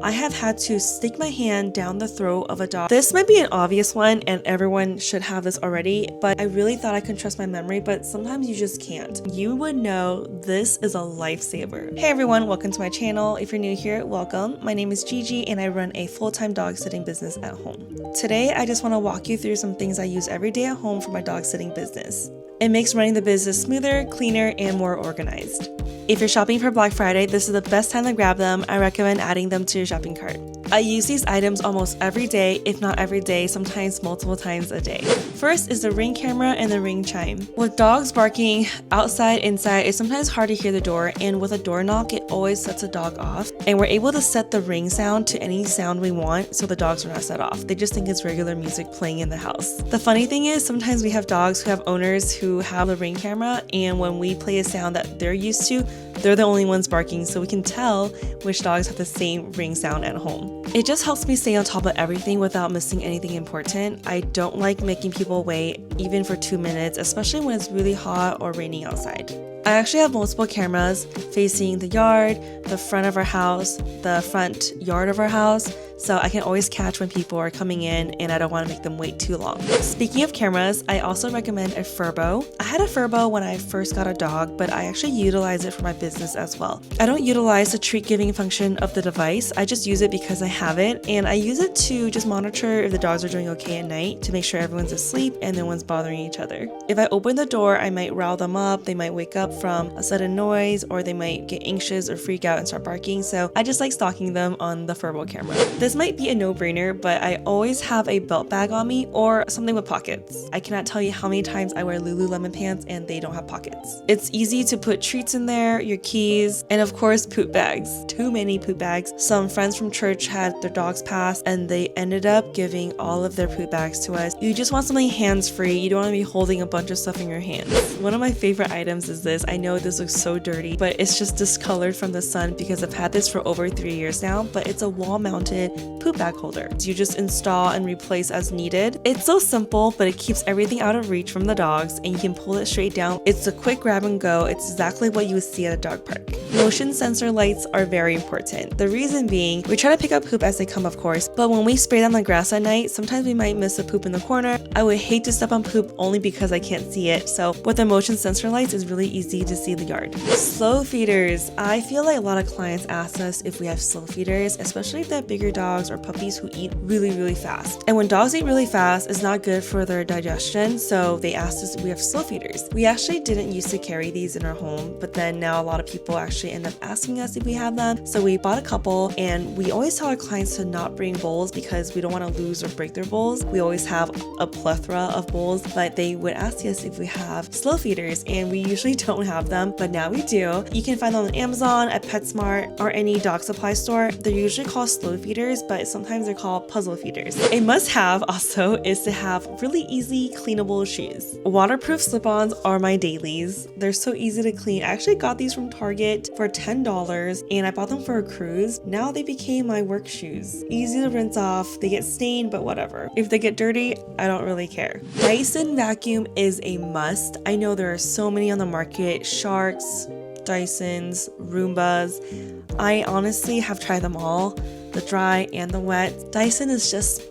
I have had to stick my hand down the throat of a dog. This might be an obvious one and everyone should have this already, but I really thought I could trust my memory, but sometimes you just can't. You would know this is a lifesaver. Hey everyone, welcome to my channel. If you're new here, welcome. My name is Gigi and I run a full-time dog sitting business at home. Today, I just want to walk you through some things I use every day at home for my dog sitting business. It makes running the business smoother, cleaner, and more organized. If you're shopping for Black Friday, this is the best time to grab them. I recommend adding them to your shopping cart. I use these items almost every day, if not every day, sometimes multiple times a day. First is the Ring camera and the Ring chime. With dogs barking outside, inside, it's sometimes hard to hear the door, and with a door knock, it always sets a dog off. And we're able to set the Ring sound to any sound we want, so the dogs are not set off. They just think it's regular music playing in the house. The funny thing is, sometimes we have dogs who have owners who have the Ring camera, and when we play a sound that they're used to, they're the only ones barking, so we can tell which dogs have the same Ring sound at home. It just helps me stay on top of everything without missing anything important. I don't like making people wait, even for 2 minutes, especially when it's really hot or raining outside. I actually have multiple cameras facing the yard, the front of our house, the front yard of our house, so I can always catch when people are coming in and I don't want to make them wait too long. Speaking of cameras, I also recommend a Furbo. I had a Furbo when I first got a dog, but I actually utilize it for my business as well. I don't utilize the treat giving function of the device, I just use it because I have it, and I use it to just monitor if the dogs are doing okay at night to make sure everyone's asleep and no one's bothering each other. If I open the door, I might rile them up, they might wake up from a sudden noise, or they might get anxious or freak out and start barking, so I just like stalking them on the Furbo camera. This might be a no-brainer, but I always have a belt bag on me or something with pockets. I cannot tell you how many times I wear Lululemon pants and they don't have pockets. It's easy to put treats in there, your keys, and of course poop bags. Too many poop bags. Some friends from church had their dogs pass and they ended up giving all of their poop bags to us. You just want something hands-free. You don't want to be holding a bunch of stuff in your hands. One of my favorite items is this. I know this looks so dirty, but it's just discolored from the sun because I've had this for over 3 years now, but it's a wall-mounted poop bag holder. You just install and replace as needed. It's so simple, but it keeps everything out of reach from the dogs and you can pull it straight down. It's a quick grab and go. It's exactly what you would see at a dog park. Motion sensor lights are very important. The reason being, we try to pick up poop as they come, of course, but when we spray down the grass at night, sometimes we might miss a poop in the corner. I would hate to step on poop only because I can't see it, so with the motion sensor lights, it's really easy to see the yard. Slow feeders. I feel like a lot of clients ask us if we have slow feeders, especially if they have bigger dogs or puppies who eat really fast. And when dogs eat really fast, it's not good for their digestion, so they asked us if we have slow feeders. We actually didn't used to carry these in our home, but then now a lot of people actually end up asking us if we have them, so we bought a couple, and we always tell our clients to not bring bowls because we don't want to lose or break their bowls. We always have a plethora of bowls, but they would ask us if we have slow feeders, and we usually don't have them, but now we do. You can find them on Amazon, at PetSmart, or any dog supply store. They're usually called slow feeders, but sometimes they're called puzzle feeders. A must-have also is to have really easy cleanable shoes. Waterproof slip-ons are my dailies. They're so easy to clean. I actually got these from Target for $10 and I bought them for a cruise. Now they became my work shoes. Easy to rinse off. They get stained, but whatever. If they get dirty, I don't really care. Dyson vacuum is a must. I know there are so many on the market. Sharks, Dysons, Roombas. I honestly have tried them all, the dry and the wet. Dyson is just,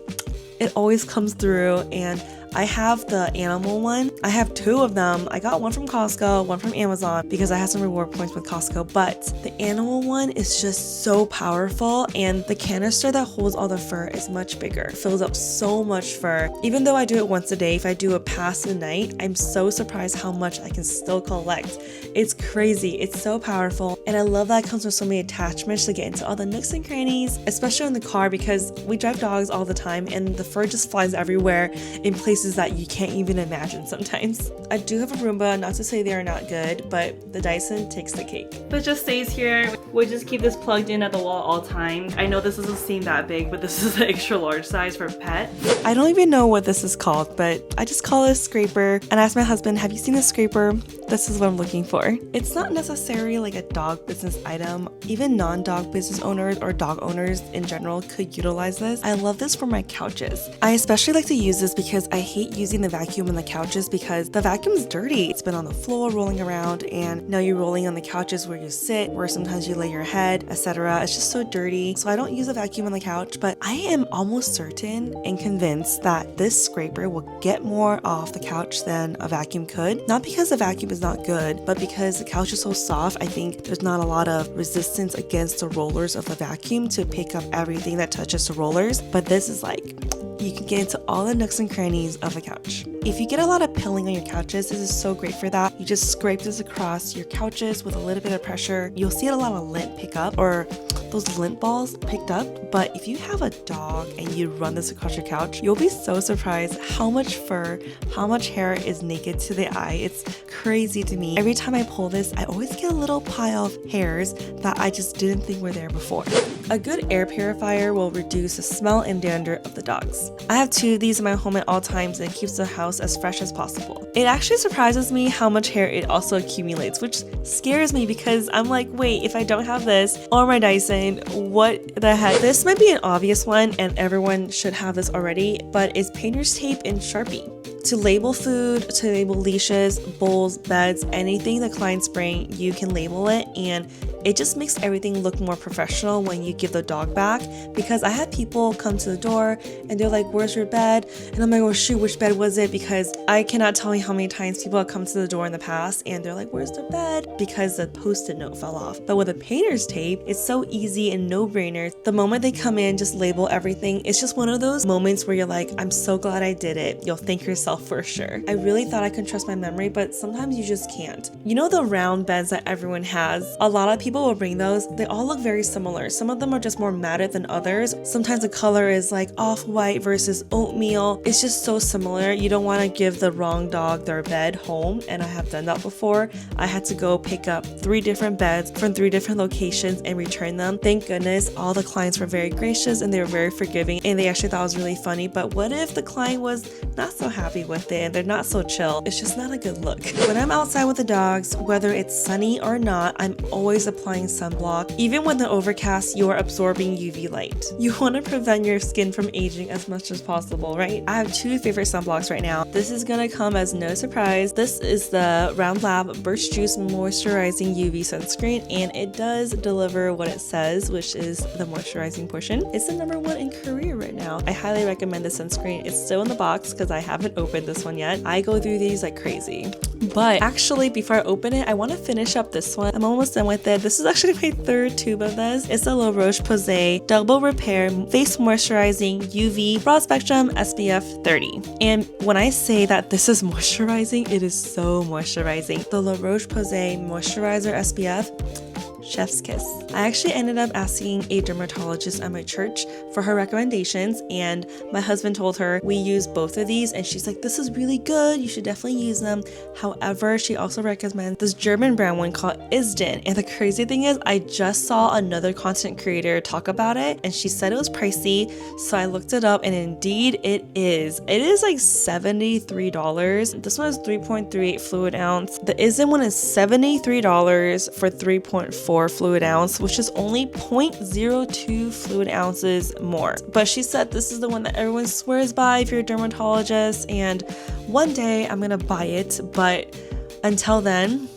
it always comes through, and I have the animal one. I have 2 of them. I got one from Costco, one from Amazon because I have some reward points with Costco, but the animal one is just so powerful, and the canister that holds all the fur is much bigger. It fills up so much fur. Even though I do it once a day, if I do it past the night, I'm so surprised how much I can still collect. It's crazy. It's so powerful, and I love that it comes with so many attachments to get into all the nooks and crannies, especially in the car because we drive dogs all the time and the fur just flies everywhere in places that you can't even imagine sometimes. I do have a Roomba, not to say they are not good, but the Dyson takes the cake. It just stays here. We just keep this plugged in at the wall all time. I know this doesn't seem that big, but this is the extra large size for a pet. I don't even know what this is called, but I just call it a scraper, and I asked my husband, have you seen a scraper? This is what I'm looking for. It's not necessarily like a dog business item. Even non-dog business owners or dog owners in general could utilize this. I love this for my couches. I especially like to use this because I hate using the vacuum on the couches because the vacuum's dirty. It's been on the floor rolling around, and now you're rolling on the couches where you sit, where sometimes you lay your head, etc. It's just so dirty. So I don't use a vacuum on the couch, but I am almost certain and convinced that this scraper will get more off the couch than a vacuum could. Not because the vacuum is not good, but because the couch is so soft. I think there's not a lot of resistance against the rollers of the vacuum to pick up everything that touches the rollers. But this is like, you can get into all the nooks and crannies of the couch. If you get a lot of pilling on your couches, this is so great for that. You just scrape this across your couches with a little bit of pressure. You'll see a lot of lint pick up, or those lint balls picked up. But if you have a dog and you run this across your couch, you'll be so surprised how much fur, how much hair is naked to the eye. It's crazy to me. Every time I pull this, I always get a little pile of hairs that I just didn't think were there before. A good air purifier will reduce the smell and dander of the dogs. I have 2 of these in my home at all times, and it keeps the house as fresh as possible. It actually surprises me how much hair it also accumulates, which scares me because I'm like, wait, if I don't have this or my Dyson, what the heck? This might be an obvious one and everyone should have this already, but it's painter's tape and Sharpie. To label food, to label leashes, bowls, beds, anything the clients bring, you can label it, and it just makes everything look more professional when you give the dog back. Because I had people come to the door and they're like, where's your bed? And I'm like, oh shoot, which bed was it? Because I cannot tell you how many times people have come to the door in the past and they're like, where's the bed? Because the post-it note fell off. But with a painter's tape, it's so easy and no-brainer. The moment they come in, just label everything. It's just one of those moments where you're like, I'm so glad I did it. You'll thank yourself for sure. I really thought I could trust my memory, but sometimes you just can't. You know the round beds that everyone has? A lot of people will bring those. They all look very similar. Some of them are just more matted than others. Sometimes the color is like off-white versus oatmeal. It's just so similar. You don't want to give the wrong dog their bed home, and I have done that before. I had to go pick up 3 different beds from 3 different locations and return them. Thank goodness all the clients were very gracious and they were very forgiving, and they actually thought it was really funny. But what if the client was not so happy with it and they're not so chill? It's just not a good look. When I'm outside with the dogs, whether it's sunny or not, I'm always applying sunblock. Even when the overcast, you are absorbing UV light. You want to prevent your skin from aging as much as possible, right? I have 2 favorite sunblocks right now. This is gonna come as no surprise. This is the Round Lab Burst Juice Moisturizing UV Sunscreen, and it does deliver what it says, which is the moisturizing portion. It's the #1 in Korea right now. I highly recommend this sunscreen. It's still in the box because I haven't opened this one yet. I go through these like crazy. But actually, before I open it, I want to finish up this one. I'm almost done with it. This is actually my 3rd tube of this. It's the La Roche-Posay Double Repair Face Moisturizing UV Broad Spectrum SPF 30. And when I say that this is moisturizing, it is so moisturizing. The La Roche-Posay Moisturizer SPF, chef's kiss. I actually ended up asking a dermatologist at my church for her recommendations, and my husband told her we use both of these, and she's like, this is really good, you should definitely use them. However, she also recommends this German brand one called Isden, and the crazy thing is I just saw another content creator talk about it, and she said it was pricey, so I looked it up, and indeed it is. It is like $73. This one is 3.38 fluid ounce. The Isden one is $73 for 3.4 fluid ounce, which is only 0.02 fluid ounces more. But she said this is the one that everyone swears by if you're a dermatologist, and one day I'm gonna buy it, but until then,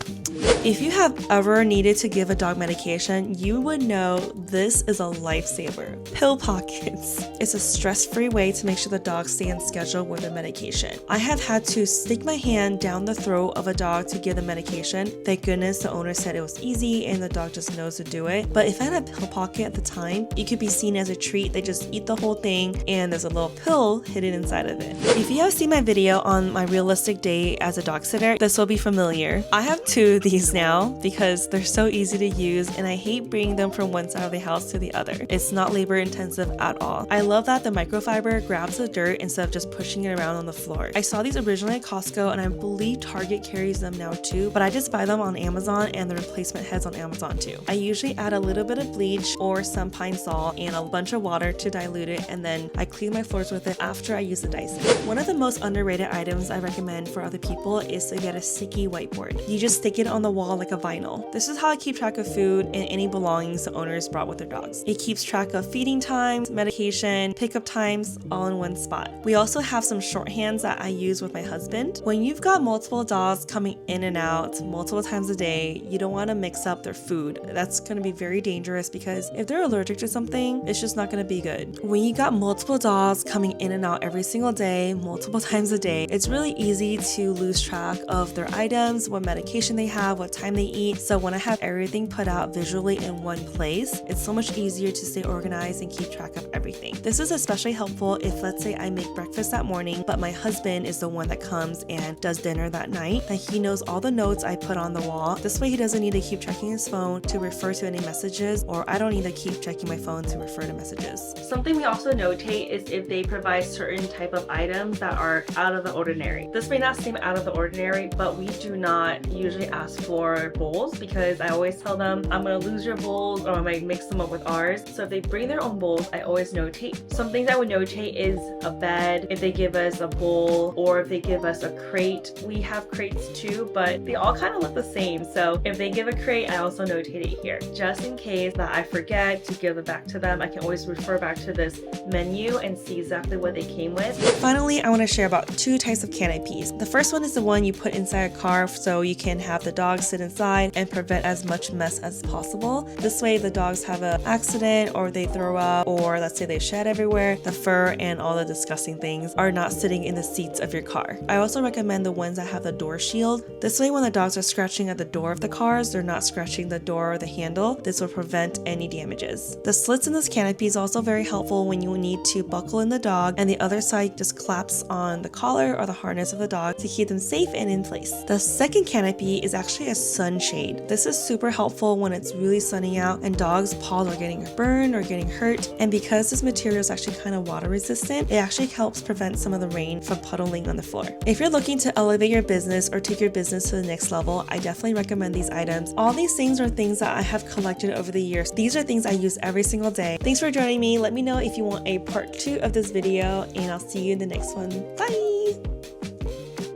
if you have ever needed to give a dog medication, you would know this is a lifesaver. Pill pockets. It's a stress-free way to make sure the dogs stay on schedule with their medication. I have had to stick my hand down the throat of a dog to give the medication. Thank goodness the owner said it was easy and the dog just knows to do it. But if I had a pill pocket at the time, it could be seen as a treat. They just eat the whole thing and there's a little pill hidden inside of it. If you have seen my video on my realistic day as a dog sitter, this will be familiar. I have 2 of these now because they're so easy to use, and I hate bringing them from one side of the house to the other. It's not labor intensive at all. I love that the microfiber grabs the dirt instead of just pushing it around on the floor. I saw these originally at Costco, and I believe Target carries them now too, but I just buy them on Amazon and the replacement heads on Amazon too. I usually add a little bit of bleach or some pine salt and a bunch of water to dilute it, and then I clean my floors with it after I use the Dyson. One of the most underrated items I recommend for other people is to get a sticky whiteboard. You just stick it on the wall like a vinyl. This is how I keep track of food and any belongings the owners brought with their dogs. It keeps track of feeding times, medication, pickup times, all in one spot. We also have some shorthands that I use with my husband. When you've got multiple dogs coming in and out multiple times a day, you don't want to mix up their food. That's going to be very dangerous because if they're allergic to something, it's just not going to be good. When you got multiple dogs coming in and out every single day, multiple times a day, it's really easy to lose track of their items, what medication they have, what time they eat. So when I have everything put out visually in one place, it's so much easier to stay organized and keep track of everything. This is especially helpful if, let's say, I make breakfast that morning, but my husband is the one that comes and does dinner that night, that he knows all the notes I put on the wall. This way he doesn't need to keep checking his phone to refer to any messages, or I don't need to keep checking my phone to refer to messages. Something we also notate is if they provide certain type of items that are out of the ordinary. This may not seem out of the ordinary, but we do not usually ask for bowls because I always tell them I'm gonna lose your bowls or I might mix them up with ours. So if they bring their own bowls, I always notate. Something that I would notate is a bed, if they give us a bowl, or if they give us a crate. We have crates too, but they all kind of look the same. So if they give a crate, I also notate it here. Just in case that I forget to give it back to them, I can always refer back to this menu and see exactly what they came with. Finally, I want to share about two types of canopies. The first one is the one you put inside a car so you can have the dogs sit inside and prevent as much mess as possible. This way, if the dogs have an accident or they throw up, or let's say they shed everywhere, the fur and all the disgusting things are not sitting in the seats of your car. I also recommend the ones that have the door shield. This way, when the dogs are scratching at the door of the cars, they're not scratching the door or the handle. This will prevent any damages. The slits in this canopy is also very helpful when you need to buckle in the dog and the other side just claps on the collar or the harness of the dog to keep them safe and in place. The second canopy is actually a sunshade. This is super helpful when it's really sunny out and dogs' paws are getting burned or getting hurt, and because this material is actually kind of water resistant, it actually helps prevent some of the rain from puddling on the floor. If you're looking to elevate your business or take your business to the next level, I definitely recommend these items. All these things are things that I have collected over the years. These are things I use every single day. Thanks for joining me. Let me know if you want a part 2 of this video, and I'll see you in the next one. Bye!